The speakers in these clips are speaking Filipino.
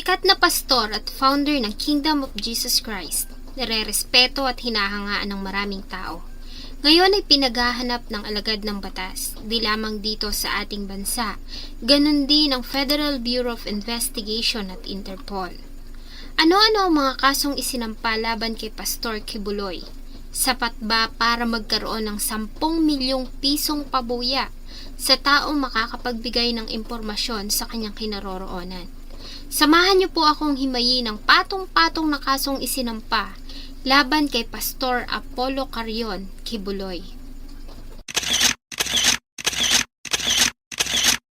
Sikat na pastor at founder ng Kingdom of Jesus Christ, nire-respeto at hinahangaan ng maraming tao. Ngayon ay pinaghahanap ng alagad ng batas, di lamang dito sa ating bansa, ganun din ang Federal Bureau of Investigation at Interpol. Ano-ano ang mga kasong isinampa laban kay Pastor Kibuloy? Sapat ba para magkaroon ng 10 milyong pisong pabuya sa taong makakapagbigay ng impormasyon sa kanyang kinaroroonan? Samahan niyo po akong himayin ang patong-patong na kasong isinampa laban kay Pastor Apollo Carion Kibuloy.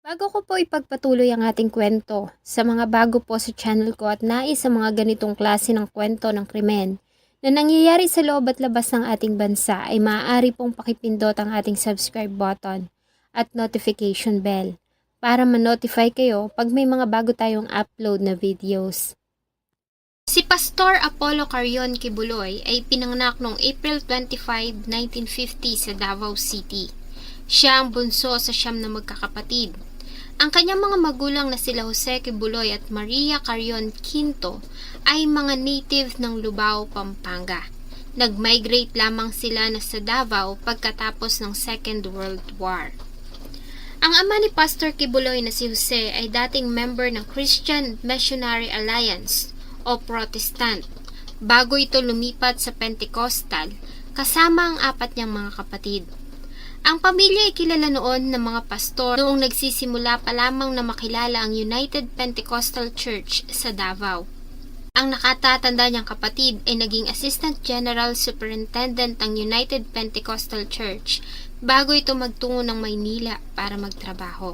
Bago ko po ipagpatuloy ang ating kwento, sa mga bago po sa channel ko at nais sa mga ganitong klase ng kwento ng krimen na nangyayari sa loob at labas ng ating bansa ay maaari pong pakipindot ang ating subscribe button at notification bell para ma-notify kayo pag may mga bago tayong upload na videos. Si Pastor Apollo Carion Kibuloy ay pinanganak noong April 25, 1950 sa Davao City. Siya ang bunso sa 9 na magkakapatid. Ang kanyang mga magulang na sila Jose Kibuloy at Maria Carion Quinto ay mga native ng Lubao, Pampanga. Nag-migrate lamang sila na sa Davao pagkatapos ng Second World War. Ang ama ni Pastor Kibuloy na si Jose ay dating member ng Christian Missionary Alliance o Protestant, bago ito lumipat sa Pentecostal kasama ang 4 niyang mga kapatid. Ang pamilya ay kilala noon ng mga pastor noong nagsisimula pa lamang na makilala ang United Pentecostal Church sa Davao. Ang nakatatanda niyang kapatid ay naging Assistant General Superintendent ng United Pentecostal Church bago ito magtungo ng Maynila para magtrabaho.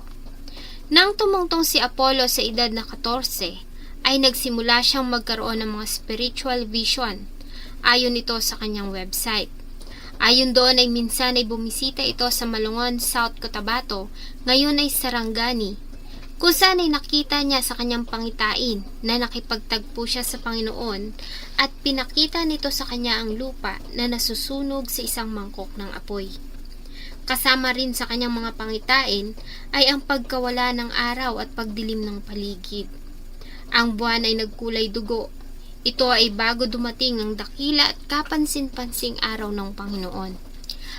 Nang tumungtong si Apollo sa edad na 14, ay nagsimula siyang magkaroon ng mga spiritual vision, ayon ito sa kanyang website. Ayon doon ay minsan ay bumisita ito sa Malungon, South Cotabato, ngayon ay Sarangani, kung saan ay nakita niya sa kanyang pangitain na nakipagtagpo siya sa Panginoon at pinakita nito sa kanya ang lupa na nasusunog sa isang mangkok ng apoy. Kasama rin sa kanyang mga pangitain ay ang pagkawala ng araw at pagdilim ng paligid. Ang buwan ay nagkulay dugo. Ito ay bago dumating ang dakila at kapansin-pansing araw ng Panginoon.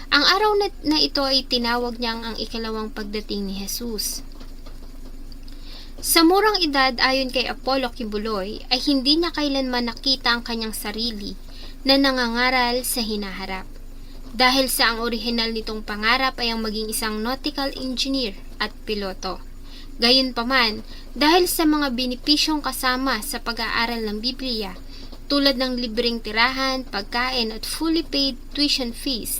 Ang araw na ito ay tinawag niyang ang ikalawang pagdating ni Jesus. Sa murang edad ayon kay Apollo Kibuloy ay hindi niya kailanman nakita ang kanyang sarili na nangangaral sa hinaharap. Dahil sa ang orihinal nitong pangarap ay ang maging isang nautical engineer at piloto. Gayunpaman, dahil sa mga benepisyong kasama sa pag-aaral ng Biblia, tulad ng libreng tirahan, pagkain at fully paid tuition fees,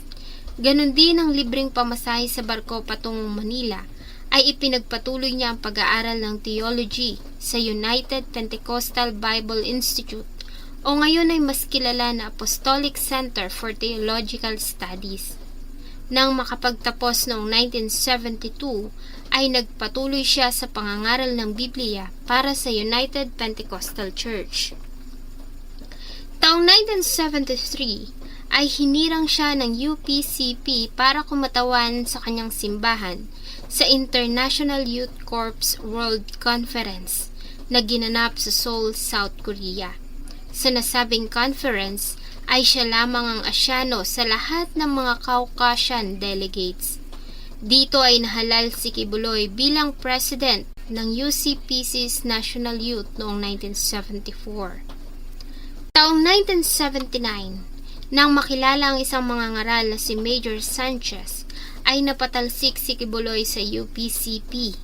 ganun din ang libreng pamasahe sa barko patungong Manila, ay ipinagpatuloy niya ang pag-aaral ng theology sa United Pentecostal Bible Institute o ngayon ay mas kilala na Apostolic Center for Theological Studies. Nang makapagtapos noong 1972, ay nagpatuloy siya sa pangangaral ng Biblia para sa United Pentecostal Church. Taong 1973 ay hinirang siya ng UPCP para kumatawan sa kanyang simbahan sa International Youth Corps World Conference na ginanap sa Seoul, South Korea. Sa nasabing conference ay siya lamang ang Asyano sa lahat ng mga Caucasian delegates. Dito ay nahalal si Kibuloy bilang president ng UCPC's National Youth noong 1974. Taong 1979, nang makilala ang isang mangangaral na si Major Sanchez, ay napatalsik si Kibuloy sa UPCP.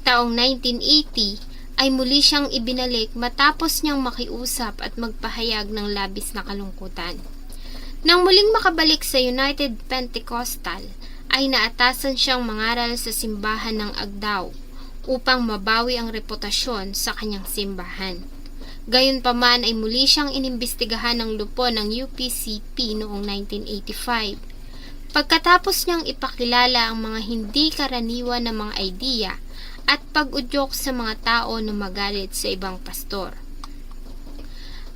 Taong 1980, ay muli siyang ibinalik matapos niyang makiusap at magpahayag ng labis na kalungkutan. Nang muling makabalik sa United Pentecostal, ay naatasan siyang mangaral sa simbahan ng Agdao upang mabawi ang reputasyon sa kanyang simbahan. Gayunpaman ay muli siyang inimbestigahan ng lupon ng UPCP noong 1985. Pagkatapos niyang ipakilala ang mga hindi karaniwan na mga idea at pag-udyok sa mga tao na magalit sa ibang pastor.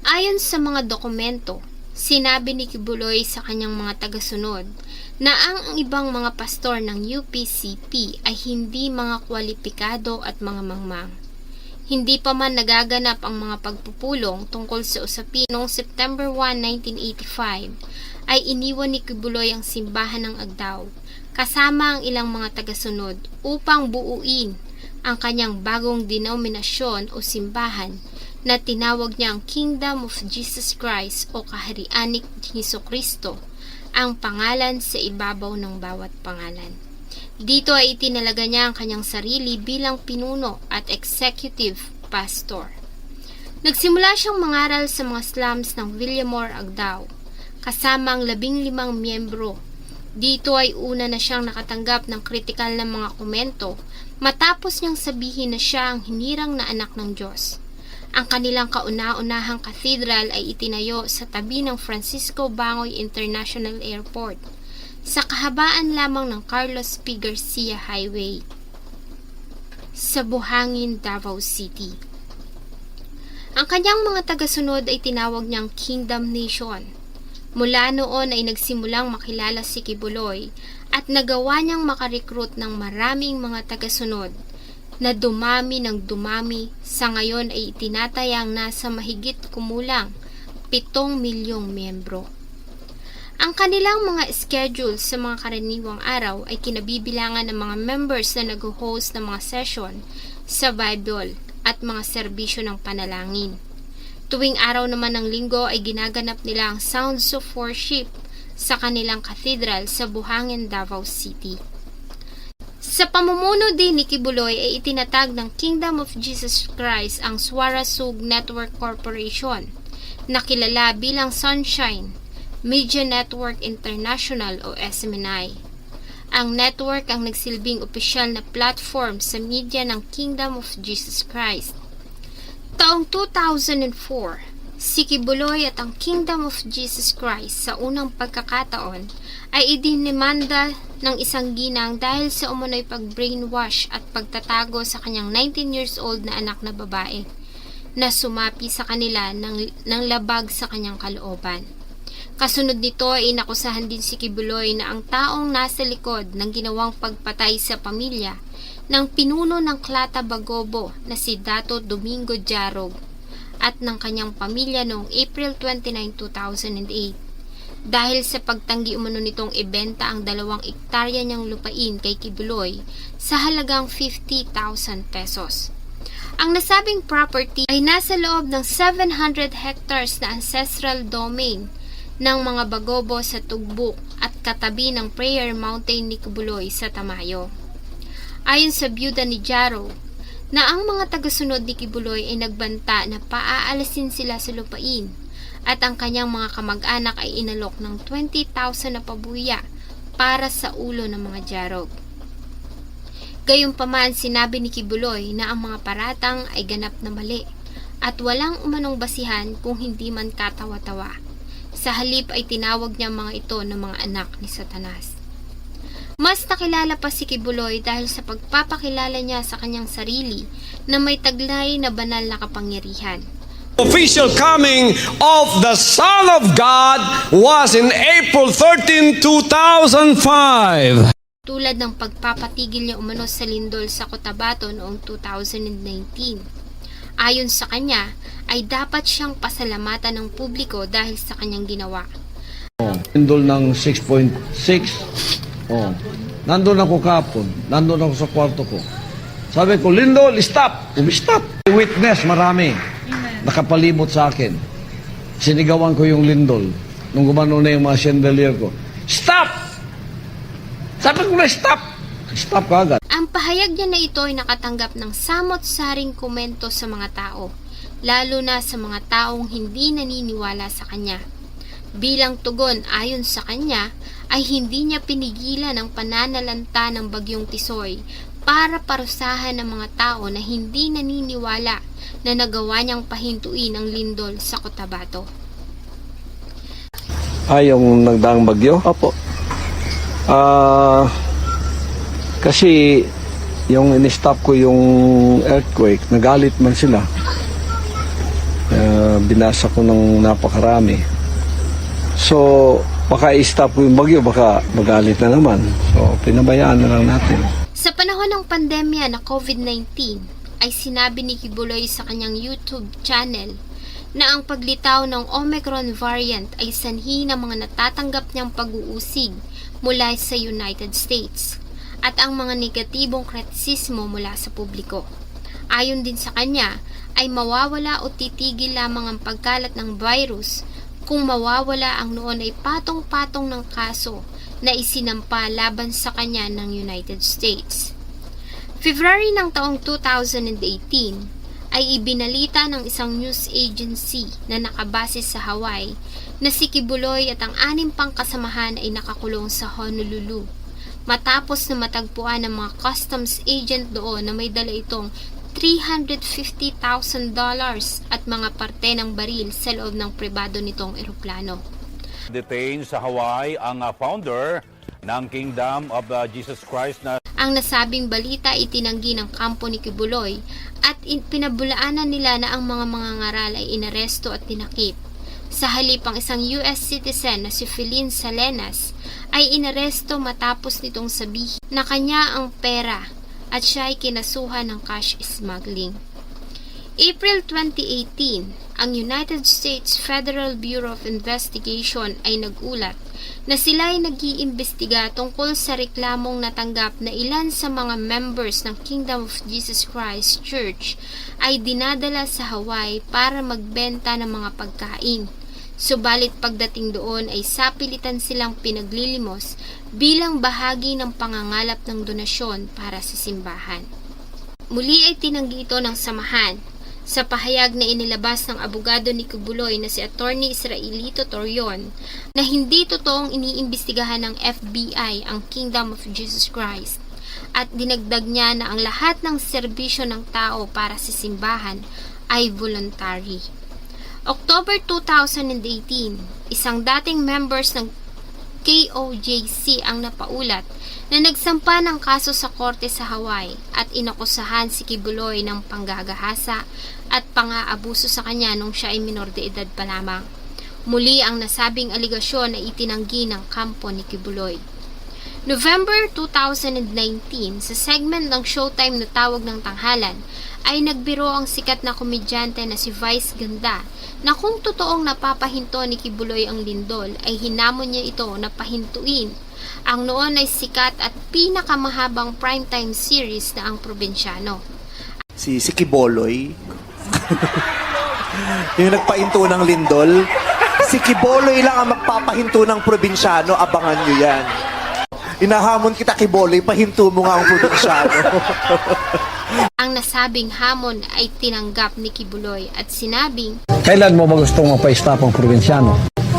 Ayon sa mga dokumento, sinabi ni Kibuloy sa kanyang mga tagasunod na ang ibang mga pastor ng UPCP ay hindi mga kwalipikado at mga mangmang. Hindi pa man nagaganap ang mga pagpupulong tungkol sa usapin noong September 1, 1985, ay iniwan ni Kibuloy ang simbahan ng Agdao kasama ang ilang mga tagasunod upang buuin ang kanyang bagong denominasyon o simbahan na tinawag niyang Kingdom of Jesus Christ o Kaharian ni Jesucristo, ang pangalan sa ibabaw ng bawat pangalan. Dito ay itinalaga niya ang kanyang sarili bilang pinuno at executive pastor. Nagsimula siyang mangaral sa mga slums ng Villamor, Agdao, kasama ang 15 miyembro. Dito ay una na siyang nakatanggap ng kritikal na mga komento matapos niyang sabihin na siya ang hinirang na anak ng Diyos. Ang kanilang kauna-unahang cathedral ay itinayo sa tabi ng Francisco Bangoy International Airport, sa kahabaan lamang ng Carlos P. Garcia Highway, sa Buhangin, Davao City. Ang kanyang mga tagasunod ay tinawag niyang Kingdom Nation. Mula noon ay nagsimulang makilala si Kibuloy at nagawa niyang makarecruit ng maraming mga tagasunod na dumami ng dumami. Sa ngayon ay itinatayang nasa mahigit kumulang 7 milyong miyembro. Ang kanilang mga schedule sa mga karaniwang araw ay kinabibilangan ng mga members na nag-host ng mga session sa Bible at mga serbisyo ng panalangin. Tuwing araw naman ng linggo ay ginaganap nila ang Sounds of Worship sa kanilang cathedral sa Buhangin, Davao City. Sa pamumuno din ni Kibuloy ay itinatag ng Kingdom of Jesus Christ ang Swarasug Network Corporation na kilala bilang Sunshine Media Network International o SMNI. Ang network ang nagsilbing opisyal na platform sa media ng Kingdom of Jesus Christ. Taong 2004, si Kibuloy at ang Kingdom of Jesus Christ sa unang pagkakataon ay idinimanda ng isang ginang dahil sa umunoy pag-brainwash at pagtatago sa kanyang 19 years old na anak na babae na sumapi sa kanila ng labag sa kanyang kalooban. Kasunod nito ay inakusahan din si Kibuloy na ang taong nasa likod ng ginawang pagpatay sa pamilya ng pinuno ng Klata Bagobo na si Dato Domingo Jarog at ng kanyang pamilya noong April 29, 2008 dahil sa pagtanggi umano nitong ibenta ang 2 ektarya niyang lupain kay Kibuloy sa halagang 50,000 pesos. Ang nasabing property ay nasa loob ng 700 hectares na ancestral domain ng mga Bagobo sa Tugbuk at katabi ng Prayer Mountain ni Kibuloy sa Tamayo. Ayon sa byuda ni Jaro, na ang mga tagasunod ni Kibuloy ay nagbanta na paaalasin sila sa lupain at ang kanyang mga kamag-anak ay inalok ng 20,000 na pabuya para sa ulo ng mga Jarog. Gayunpaman, sinabi ni Kibuloy na ang mga paratang ay ganap na mali at walang umanong basihan kung hindi man katawa-tawa. Sa halip ay tinawag niya mga ito na mga anak ni Satanas. Mas nakilala pa si Kibuloy dahil sa pagpapakilala niya sa kanyang sarili na may taglay na banal na kapangyarihan. Official coming of the Son of God was in April 13, 2005. Tulad ng pagpapatigil niya umano sa lindol sa Cotabato noong 2019. Ayon sa kanya, ay dapat siyang pasalamatan ng publiko dahil sa kanyang ginawa. Lindol ng 6.6. Nandun ako kapon. Nandun ako sa kwarto ko. Sabi ko, Lindol, stop! Stop! Witness, marami. Nakapalibot sa akin. Sinigawan ko yung Lindol. Nung gumano na yung mga chandelier ko. Stop! Sabi ko na stop! Stop ka agad. Ang pahayag niya na ito ay nakatanggap ng samot-saring komento sa mga tao, lalo na sa mga taong hindi naniniwala sa kanya. Bilang tugon ayon sa kanya, ay hindi niya pinigilan ang pananalanta ng Bagyong Tisoy para parusahan ng mga tao na hindi naniniwala na nagawa niyang pahintuin ang lindol sa Cotabato. Yung nagdaang bagyo? Opo. Kasi yung in-stop ko yung earthquake, nagalit man sila. Binasa ko ng napakarami. So, baka i-stop ko yung bagyo, baka magalit na naman. So, pinabayaan na lang natin. Sa panahon ng pandemya na COVID-19, ay sinabi ni Kibuloy sa kanyang YouTube channel na ang paglitaw ng Omicron variant ay sanhi ng mga natatanggap niyang pag-uusig mula sa United States at ang mga negatibong kritisismo mula sa publiko. Ayon din sa kanya, ay mawawala o titigil lamang ang pagkalat ng virus kung mawawala ang noon ay patong-patong ng kaso na isinampa laban sa kanya ng United States. February ng taong 2018 ay ibinalita ng isang news agency na nakabase sa Hawaii na si Kibuloy at ang 6 pang kasamahan ay nakakulong sa Honolulu matapos na matagpuan ng mga customs agent doon na may dala itong $350,000 at mga parte ng baril sa loob ng pribado nitong eroplano. Detained sa Hawaii ang founder ng Kingdom of Jesus Christ na Ang nasabing balita itinanggi ng kampo ni Kibuloy at pinabulaanan nila na ang mga mangangaral ay inaresto at tinakip. Sa halip ang isang US citizen na si Feline Salenas ay inaresto matapos nitong sabihin na kanya ang pera at siya ay kinasuhan ng cash smuggling. April 2018, ang United States Federal Bureau of Investigation ay nagulat na sila ay nag-iimbestiga tungkol sa reklamong natanggap na ilan sa mga members ng Kingdom of Jesus Christ Church ay dinadala sa Hawaii para magbenta ng mga pagkain. Subalit pagdating doon ay sapilitan silang pinaglilimos bilang bahagi ng pangangalap ng donasyon para sa simbahan. Muli ay tinanggi ito ng samahan sa pahayag na inilabas ng abogado ni Kibuloy na si Attorney Israelito Torion na hindi totoong iniimbestigahan ng FBI ang Kingdom of Jesus Christ at dinagdag niya na ang lahat ng serbisyo ng tao para sa simbahan ay voluntary. October 2018, isang dating members ng KOJC ang napaulat na nagsampa ng kaso sa korte sa Hawaii at inakusahan si Kibuloy ng panggagahasa at pang-aabuso sa kanya nung siya ay minor de edad pa lamang. Muli ang nasabing aligasyon ay itinanggi ng kampo ni Kibuloy. November 2019, sa segment ng Showtime na Tawag ng Tanghalan, ay nagbiro ang sikat na komedyante na si Vice Ganda na kung totoong napapahinto ni Kibuloy ang lindol ay hinamon niya ito na pahintuin ang noon ay sikat at pinakamahabang primetime series na Ang Probinsyano. Si Kiboloy yung nagpahinto ng lindol. Si Kiboloy lang ang magpapahinto ng probinsyano. Abangan nyo yan. Inahamon kita, Kiboloy, pahinto mo nga ang probinsyano. Ang nasabing hamon ay tinanggap ni Kibuloy at sinabing, Kailan mo ba gustong mapa-stop ang probinsyano?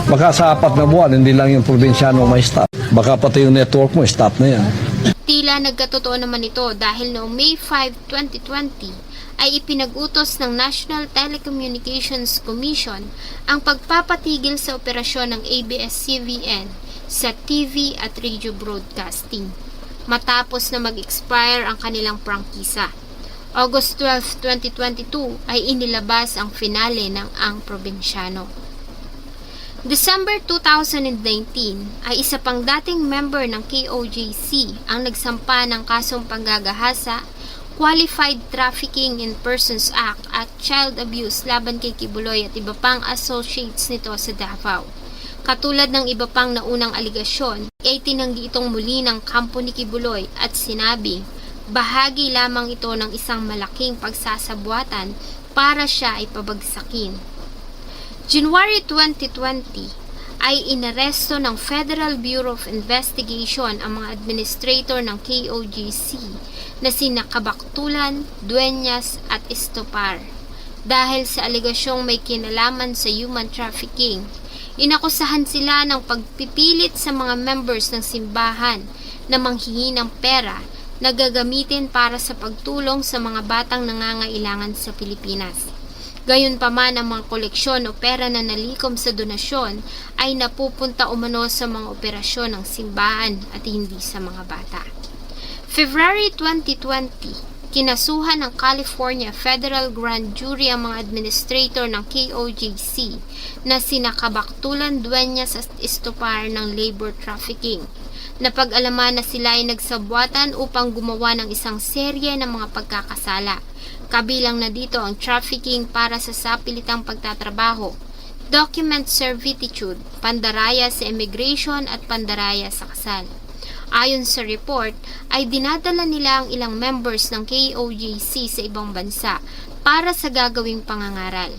Baka sa 4 na buwan, hindi lang yung probinsyano may stop. Baka pati yung network mo, stop na yan. tila nagkatotoo naman ito dahil noong May 5, 2020 ay ipinag-utos ng National Telecommunications Commission ang pagpapatigil sa operasyon ng ABS-CBN sa TV at radio broadcasting matapos na mag-expire ang kanilang prangkisa. August 12, 2022 ay inilabas ang finale ng Ang Probinsyano. December 2019 ay isa pang dating member ng KOJC ang nagsampa ng kasong panggagahasa, Qualified Trafficking in Persons Act at Child Abuse laban kay Kibuloy at iba pang associates nito sa Davao. Katulad ng iba pang naunang aligasyon, ay tinanggi itong muli ng kampo ni Kibuloy at sinabi, bahagi lamang ito ng isang malaking pagsasabuatan para siya ay pabagsakin. January 2020 ay inaresto ng Federal Bureau of Investigation ang mga administrator ng KOJC na sina Kabaktulan, Dueñas at Estopar dahil sa aligasyong may kinalaman sa human trafficking. Inakusahan sila ng pagpipilit sa mga members ng simbahan na manghingi ng pera na gagamitin para sa pagtulong sa mga batang nangangailangan sa Pilipinas. Gayunpaman ang mga koleksyon o pera na nalikom sa donasyon ay napupunta umano sa mga operasyon ng simbahan at hindi sa mga bata. February 2020, kinasuhan ng California Federal Grand Jury ang mga administrator ng KOJC na sina Kabaktulan, Dueñas at Estopar ng labor trafficking. Napag-alaman na sila ay nagsabwatan upang gumawa ng isang serye ng mga pagkakasala. Kabilang na dito ang trafficking para sa sapilitang pagtatrabaho, document servitude, pandaraya sa immigration at pandaraya sa kasal. Ayon sa report, ay dinadala nila ang ilang members ng KOJC sa ibang bansa para sa gagawing pangangaral.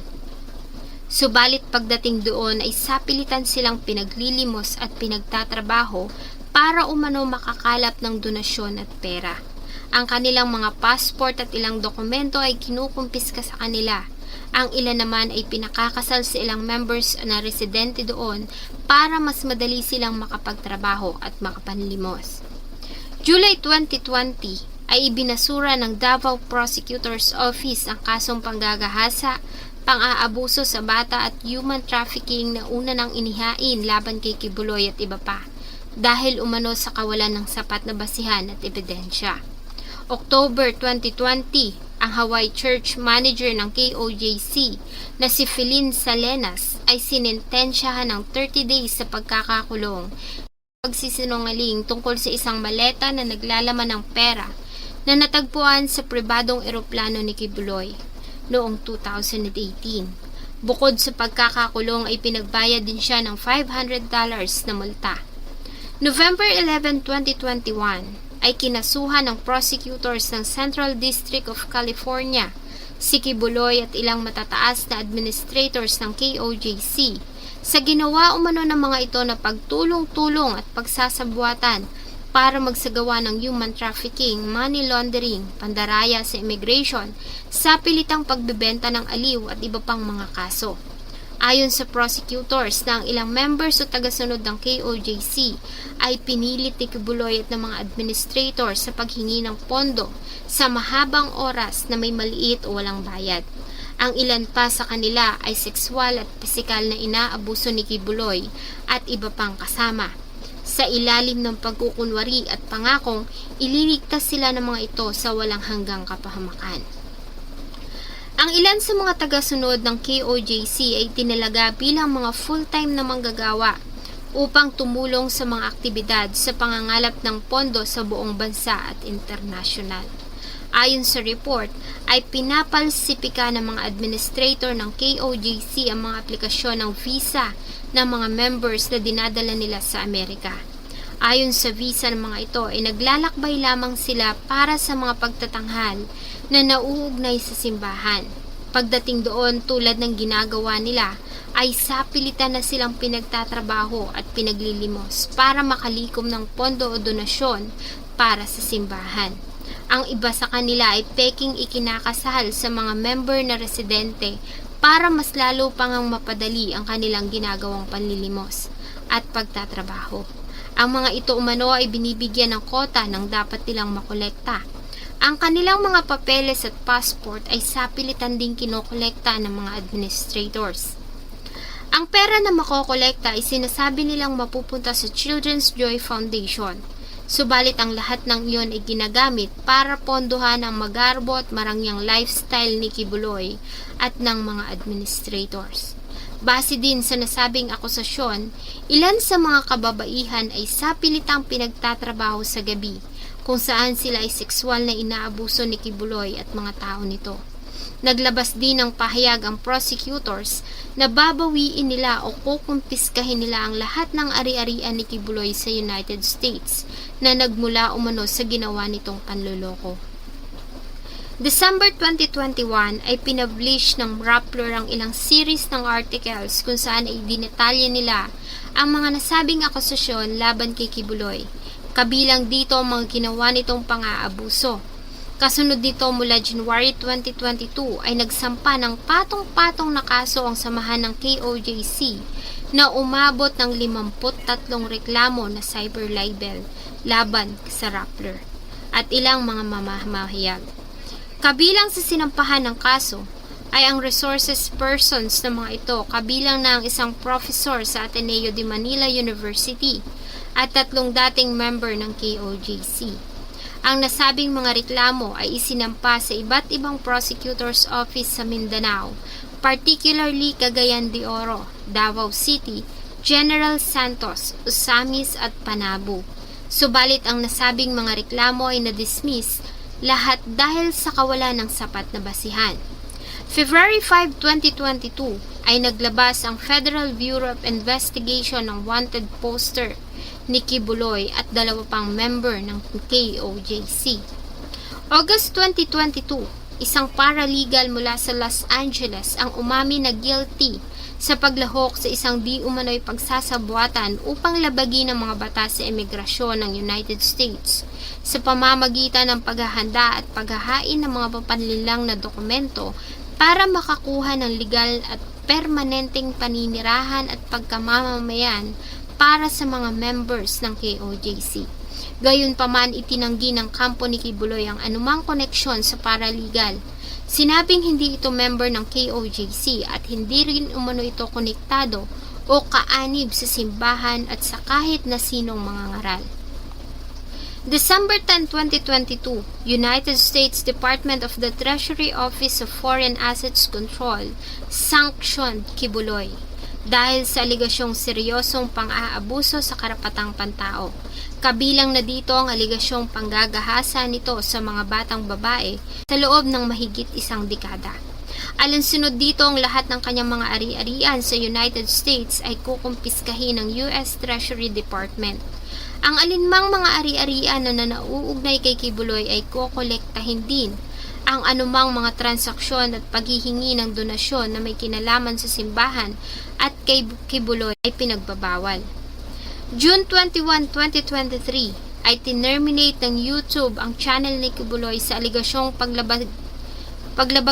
Subalit pagdating doon ay sapilitan silang pinaglilimos at pinagtatrabaho para umano makakalap ng donasyon at pera. Ang kanilang mga passport at ilang dokumento ay kinukumpiska sa kanila. Ang ilan naman ay pinakakasal sa ilang members na residente doon para mas madali silang makapagtrabaho at makapanlimos. July 2020 ay ibinasura ng Davao Prosecutor's Office ang kasong panggagahasa, pang-aabuso sa bata at human trafficking na una nang inihain laban kay Kibuloy at iba pa dahil umano sa kawalan ng sapat na basihan at ebidensya. October 2020, ang Hawaii Church Manager ng KOJC na si Philin Salenas ay sinintensyahan ng 30 days sa pagkakakulong pagsisinungaling tungkol sa isang maleta na naglalaman ng pera na natagpuan sa pribadong eroplano ni Kibuloy noong 2018. Bukod sa pagkakakulong ay pinagbayad din siya ng $500 na multa. November 11, 2021 ay kinasuhan ng prosecutors ng Central District of California si Kibuloy at ilang matataas na administrators ng KOJC sa ginawa umano ng mga ito na pagtulong-tulong at pagsasabuatan para magsagawa ng human trafficking, money laundering, pandaraya sa immigration, sapilitang pagbebenta ng aliw at iba pang mga kaso. Ayon sa prosecutors na ang ilang members o tagasunod ng KOJC ay pinilit ni Kibuloy at ng mga administrator sa paghingi ng pondo sa mahabang oras na may maliit o walang bayad. Ang ilan pa sa kanila ay sexual at pisikal na inaabuso ni Kibuloy at iba pang kasama. Sa ilalim ng pagkukunwari at pangakong, ililigtas sila ng mga ito sa walang hanggang kapahamakan. Ang ilan sa mga tagasunod ng KOJC ay tinalaga bilang mga full-time na manggagawa upang tumulong sa mga aktibidad sa pangangalap ng pondo sa buong bansa at internasyonal. Ayon sa report, ay pinapalsipika ng mga administrator ng KOJC ang mga aplikasyon ng visa ng mga members na dinadala nila sa Amerika. Ayon sa visa ng mga ito ay naglalakbay lamang sila para sa mga pagtatanghal na nauugnay sa simbahan. Pagdating doon tulad ng ginagawa nila ay sapilitan na silang pinagtatrabaho at pinaglilimos para makalikom ng pondo o donasyon para sa simbahan. Ang iba sa kanila ay peking ikinakasal sa mga member na residente para mas lalo pang mapadali ang kanilang ginagawang panlilimos at pagtatrabaho. Ang mga ito umano ay binibigyan ng kota ng dapat nilang makolekta. Ang kanilang mga papeles at passport ay sapilitan ding kinokolekta ng mga administrators. Ang pera na makokolekta ay sinasabi nilang mapupunta sa Children's Joy Foundation. Subalit ang lahat ng iyon ay ginagamit para pondohan ang magarbo at marangyang lifestyle ni Kibuloy at ng mga administrators. Base din sa nasabing akusasyon, ilan sa mga kababaihan ay sapilitang pinagtatrabaho sa gabi kung saan sila ay sexual na inaabuso ni Kibuloy at mga tao nito. Naglabas din ng pahayag ang prosecutors na babawiin nila o kukumpiskahin nila ang lahat ng ari-arian ni Kibuloy sa United States na nagmula umano sa ginawa nitong panloloko. December 2021 ay pinablish ng Rappler ang ilang series ng articles kung saan ay dinetalye nila ang mga nasabing akusasyon laban kay Kibuloy. Kabilang dito ang mga ginawa nitong pang-aabuso. Kasunod nito mula January 2022 ay nagsampa ng patong-patong na kaso ang samahan ng KOJC na umabot ng 53 reklamo na cyber libel laban sa Rappler at ilang mga mamahayag. Kabilang sa sinampahan ng kaso ay ang resources persons ng mga ito, kabilang na ang isang professor sa Ateneo de Manila University at 3 dating member ng KOJC. Ang nasabing mga reklamo ay isinampa sa iba't ibang prosecutor's office sa Mindanao, particularly Cagayan de Oro, Davao City, General Santos, Osamis at Panabo. Subalit ang nasabing mga reklamo ay na-dismiss lahat dahil sa kawalan ng sapat na basihan. February 5, 2022 ay naglabas ang Federal Bureau of Investigation ng wanted poster ni Kibuloy at 2 pang member ng KOJC. August 2022, isang paralegal mula sa Los Angeles ang umami na guilty sa paglahok sa isang di umano'y pagsasabuatan upang labagin ang mga batas sa imigrasyon ng United States sa pamamagitan ng paghahanda at paghahain ng mga papanlilang na dokumento para makakuha ng legal at permanenteng paninirahan at pagkamamamayan para sa mga members ng KOJC. Gayunpaman, itinanggi ng kampo ni Kibuloy ang anumang koneksyon sa paralegal. Sinabing hindi ito member ng KOJC at hindi rin umano ito konektado o kaanib sa simbahan at sa kahit na sinong mga ngaral. December 10, 2022, United States Department of the Treasury Office of Foreign Assets Control sanctioned Kibuloy dahil sa aligasyong seryosong pang-aabuso sa karapatang pantao. Kabilang na dito ang aligasyong panggagahasa nito sa mga batang babae sa loob ng mahigit 1 dekada. Alinsunod dito ang lahat ng kanyang mga ari-arian sa United States ay kukumpiskahin ng US Treasury Department. Ang alinmang mga ari-arian na nauugnay kay Kibuloy ay kokolektahin din. Ang anumang mga transaksyon at paghihingi ng donasyon na may kinalaman sa simbahan at kay Kibuloy ay pinagbabawal. June 21, 2023 ay tinerminate ng YouTube ang channel ni Kibuloy sa aligasyong paglabag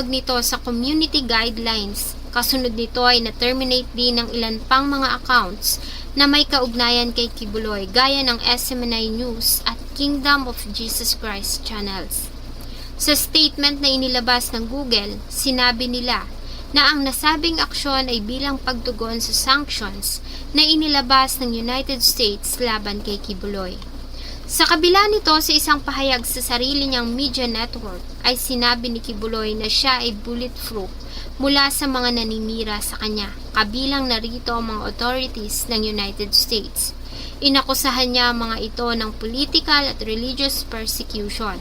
nito sa community guidelines. Kasunod nito ay na-terminate din ng ilan pang mga accounts na may kaugnayan kay Kibuloy gaya ng SMNI News at Kingdom of Jesus Christ channels. Sa statement na inilabas ng Google, sinabi nila na ang nasabing aksyon ay bilang pagtugon sa sanctions na inilabas ng United States laban kay Kibuloy. Sa kabila nito, sa isang pahayag sa sarili niyang media network, ay sinabi ni Kibuloy na siya ay bulletproof mula sa mga naninira sa kanya, kabilang narito ang mga authorities ng United States. Inakusahan niya ang mga ito ng political at religious persecution.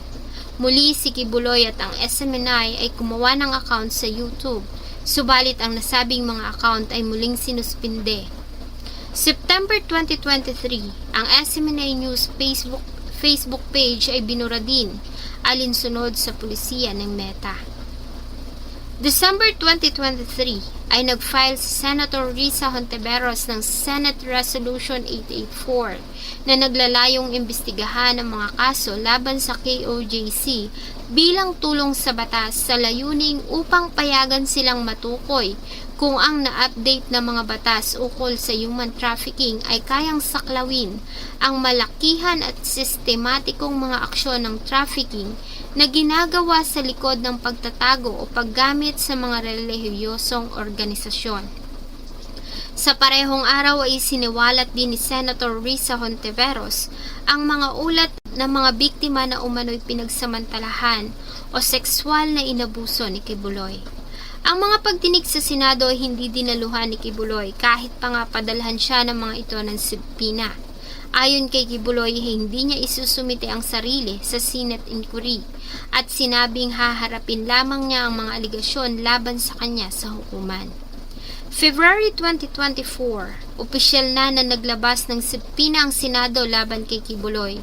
Muli si Kibuloy at ang SMNI ay gumawa ng account sa YouTube, subalit ang nasabing mga account ay muling sinuspinde. September 2023, ang SMNI News Facebook page ay binura din, alinsunod sa pulisiya ng Meta. December 2023 ay nag-file si Senator Risa Hontiveros ng Senate Resolution 884 na naglalayong imbestigahan ang mga kaso laban sa KOJC bilang tulong sa batas sa layuning upang payagan silang matukoy kung ang na-update na mga batas ukol sa human trafficking ay kayang saklawin ang malakihan at sistematikong mga aksyon ng trafficking na ginagawa sa likod ng pagtatago o paggamit sa mga relihiyosong organisasyon. Sa parehong araw ay siniwalat din ni Senator Risa Hontiveros ang mga ulat ng mga biktima na umano'y pinagsamantalahan o sexual na inabuso ni Kibuloy. Ang mga pagdinig sa Senado ay hindi dinaluhan ni Kibuloy kahit pa nga padalhan siya ng mga ito ng subpoena. Ayon kay Kibuloy, hindi niya isusumite ang sarili sa Senate inquiry at sinabing haharapin lamang niya ang mga aligasyon laban sa kanya sa hukuman. February 2024, opisyal na naglabas ng subpoena ang Senado laban kay Kibuloy.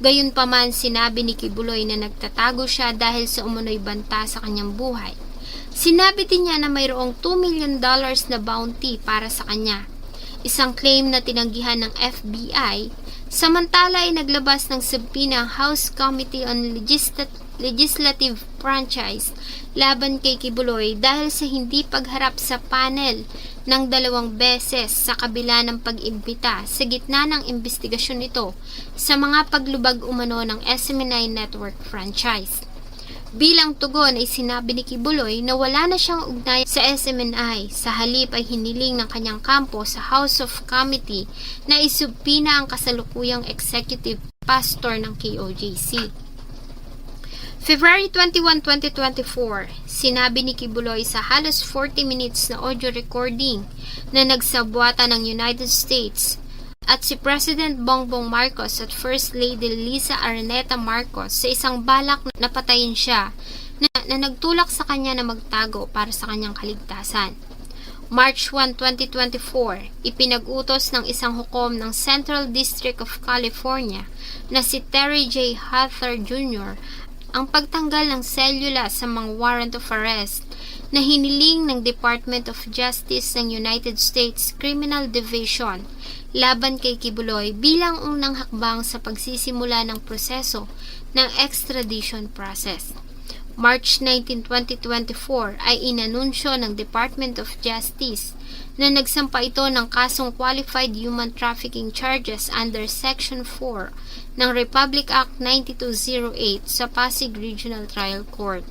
Gayunpaman, sinabi ni Kibuloy na nagtatago siya dahil sa umunoy banta sa kanyang buhay. Sinabi din niya na mayroong $2 million na bounty para sa kanya, isang claim na tinanggihan ng FBI. Samantala ay naglabas ng subpoena ang House Committee on Legislative Franchise laban kay Kibuloy dahil sa hindi pagharap sa panel ng 2 beses sa kabila ng pag-imbita sa gitna ng investigasyon nito sa mga paglubag umano ng SMNI Network franchise. Bilang tugon ay sinabi ni Kibuloy na wala na siyang ugnay sa SMNI, sa halip ay hiniling ng kanyang kampo sa House of Committee na isubpina ang kasalukuyang executive pastor ng KOJC. February 21, 2024, sinabi ni Kibuloy sa halos 40 minutes na audio recording na nagsabwata ng United States at si President Bongbong Marcos at First Lady Liza Araneta Marcos sa isang balak na patayin siya na nagtulak sa kanya na magtago para sa kanyang kaligtasan. March 1, 2024, ipinag-utos ng isang hukom ng Central District of California na si Terry J. Hathor Jr. ang pagtanggal ng selula sa mga warrant of arrest na hiniling ng Department of Justice ng United States Criminal Division laban kay Kibuloy bilang unang hakbang sa pagsisimula ng proseso ng extradition process. March 19, 2024 ay inanunsyo ng Department of Justice na nagsampa ito ng kasong Qualified Human Trafficking Charges under Section 4 ng Republic Act 9208 sa Pasig Regional Trial Court.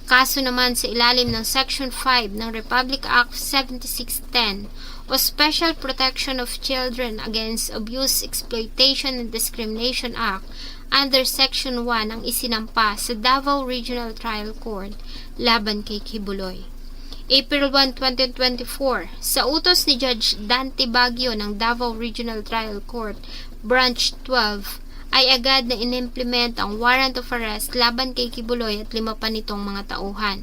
Kaso naman sa ilalim ng Section 5 ng Republic Act 7610 o Special Protection of Children Against Abuse, Exploitation and Discrimination Act under Section 1 ang isinampa sa Davao Regional Trial Court laban kay Kibuloy. April 1, 2024, sa utos ni Judge Dante Baguio ng Davao Regional Trial Court, Branch 12, ay agad na inimplement ang warrant of arrest laban kay Kibuloy at 5 pa nitong mga tauhan.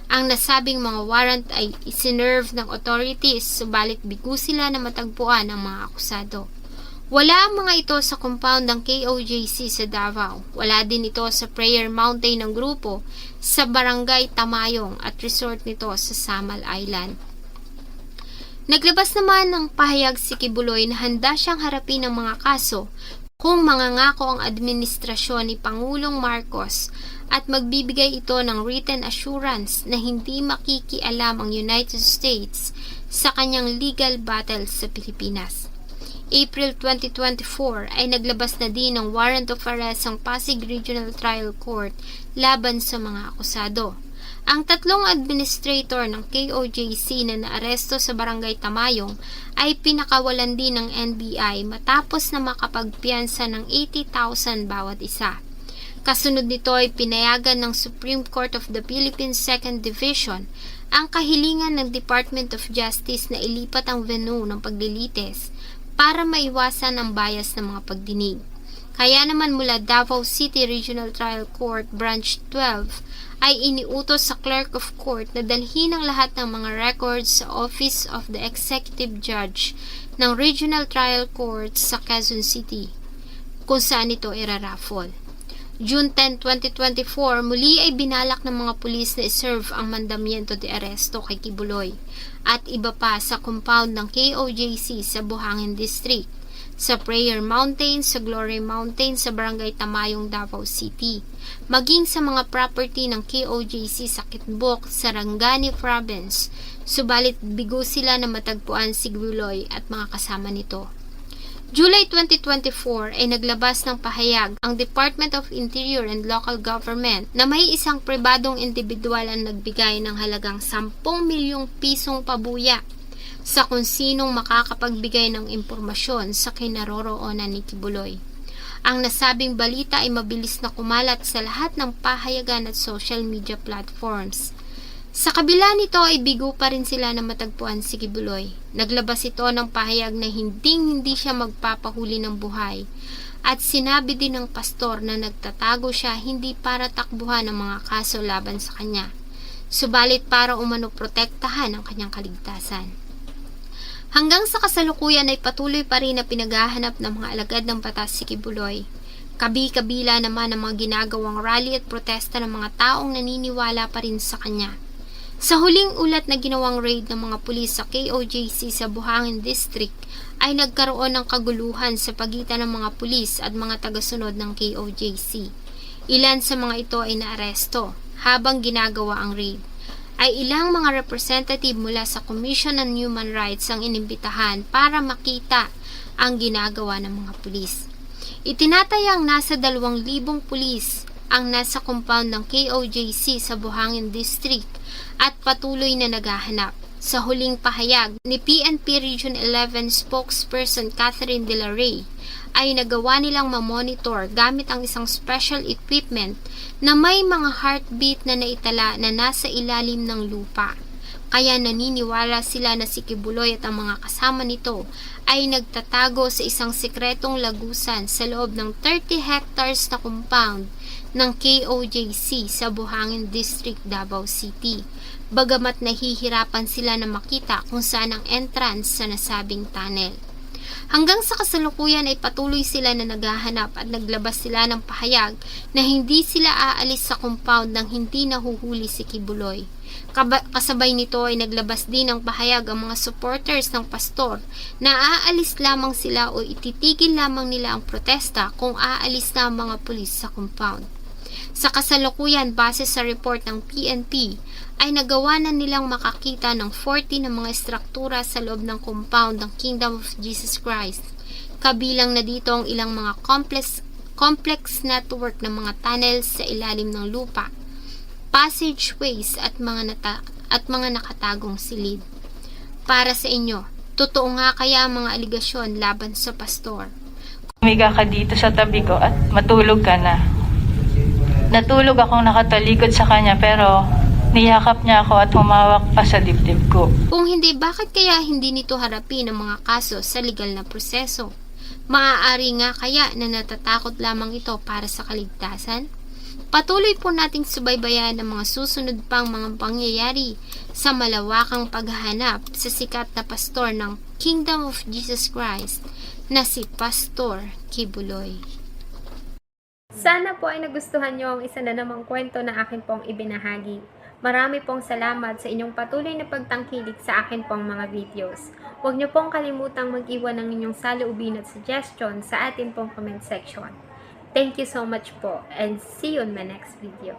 Ang nasabing mga warrant ay isinerve ng authorities, subalit bigo sila na matagpuan ang mga akusado. Wala ang mga ito sa compound ng KOJC sa Davao. Wala din ito sa Prayer Mountain ng grupo sa Barangay Tamayong at resort nito sa Samal Island. Naglabas naman ng pahayag si Kibuloy na handa siyang harapin ang mga kaso kung mangangako ang administrasyon ni Pangulong Marcos at magbibigay ito ng written assurance na hindi makikialam ang United States sa kanyang legal battle sa Pilipinas. April 2024 ay naglabas na din ng warrant of arrest ang Pasig Regional Trial Court laban sa mga akusado. Ang 3 administrator ng KOJC na naaresto sa Barangay Tamayong ay pinakawalan din ng NBI matapos na makapagpiyansa ng 80,000 bawat isa. Kasunod nito ay pinayagan ng Supreme Court of the Philippines 2nd Division ang kahilingan ng Department of Justice na ilipat ang venue ng paglilitis para maiwasan ang bias ng mga pagdinig. Kaya naman mula Davao City Regional Trial Court Branch 12 ay iniutos sa Clerk of Court na dalhin ang lahat ng mga records sa Office of the Executive Judge ng Regional Trial Court sa Quezon City, kung saan ito iraraffle. June 10, 2024, muli ay binalak ng mga pulis na iserve ang mandamiento de aresto kay Kibuloy at iba pa sa compound ng KOJC sa Buhangin District, sa Prayer Mountain, sa Glory Mountain, sa Barangay Tamayong, Davao City, maging sa mga property ng KOJC sa Kitbuk, Sarangani Province, subalit bigo sila na matagpuan si Kibuloy at mga kasama nito. July 2024 ay naglabas ng pahayag ang Department of Interior and Local Government na may isang pribadong individual ang nagbigay ng halagang 10 milyong pisong pabuya sa kung sinong makakapagbigay ng impormasyon sa kinaroroonan ni Kibuloy. Ang nasabing balita ay mabilis na kumalat sa lahat ng pahayagan at social media platforms. Sa kabila nito ay bigo pa rin sila na matagpuan si Kibuloy. Naglabas ito ng pahayag na hindi siya magpapahuli ng buhay at sinabi din ng pastor na nagtatago siya hindi para takbuhan ang mga kaso laban sa kanya, subalit para umano protektahan ang kanyang kaligtasan. Hanggang sa kasalukuyan ay patuloy pa rin na pinaghahanap ng mga alagad ng batas si Kibuloy. Kabi-kabila naman ang mga ginagawang rally at protesta ng mga taong naniniwala pa rin sa kanya. Sa huling ulat na ginawang raid ng mga pulis sa KOJC sa Buhangin District ay nagkaroon ng kaguluhan sa pagitan ng mga pulis at mga tagasunod ng KOJC. Ilan sa mga ito ay naaresto habang ginagawa ang raid. Ay ilang mga representative mula sa Commission on Human Rights ang inimbitahan para makita ang ginagawa ng mga pulis. Itinatayang nasa 2,000 pulis ang nasa compound ng KOJC sa Buhangin District at patuloy na naghahanap. Sa huling pahayag ni PNP Region 11 spokesperson Catherine De La Rey ay nagawa nilang mamonitor gamit ang isang special equipment na may mga heartbeat na naitala na nasa ilalim ng lupa. Kaya naniniwala sila na si Kibuloy at ang mga kasama nito ay nagtatago sa isang sikretong lagusan sa loob ng 30 hectares na compound ng KOJC sa Buhangin District, Davao City. Bagamat nahihirapan sila na makita kung saan ang entrance sa nasabing tunnel. Hanggang sa kasalukuyan ay patuloy sila na naghahanap at naglabas sila ng pahayag na hindi sila aalis sa compound nang hindi nahuhuli si Kibuloy. Kasabay nito ay naglabas din ng pahayag ang mga supporters ng pastor na aalis lamang sila o ititigil lamang nila ang protesta kung aalis na ang mga pulis sa compound. Sa kasalukuyan, base sa report ng PNP, ay nagawa na nilang makakita ng 40 na mga estruktura sa loob ng compound ng Kingdom of Jesus Christ. Kabilang na dito ang ilang mga complex network ng mga tunnels sa ilalim ng lupa, passageways at mga nakatagong silid. Para sa inyo, totoo nga kaya ang mga aligasyon laban sa pastor? Umiga ka dito sa tabi ko at matulog ka na. Natulog akong nakatalikod sa kanya pero niyakap niya ako at humawak pa sa dibdib ko. Kung hindi, bakit kaya hindi nito harapin ang mga kaso sa legal na proseso? Maaari nga kaya na natatakot lamang ito para sa kaligtasan? Patuloy po nating subaybayan ang mga susunod pang mga pangyayari sa malawakang paghahanap sa sikat na pastor ng Kingdom of Jesus Christ na si Pastor Kibuloy. Sana po ay nagustuhan nyo ang isa na namang kwento na akin pong ibinahagi. Marami pong salamat sa inyong patuloy na pagtangkilik sa akin pong mga videos. Huwag nyo pong kalimutang mag-iwan ng inyong saloobin at suggestion sa atin pong comment section. Thank you so much po and see you on my next video.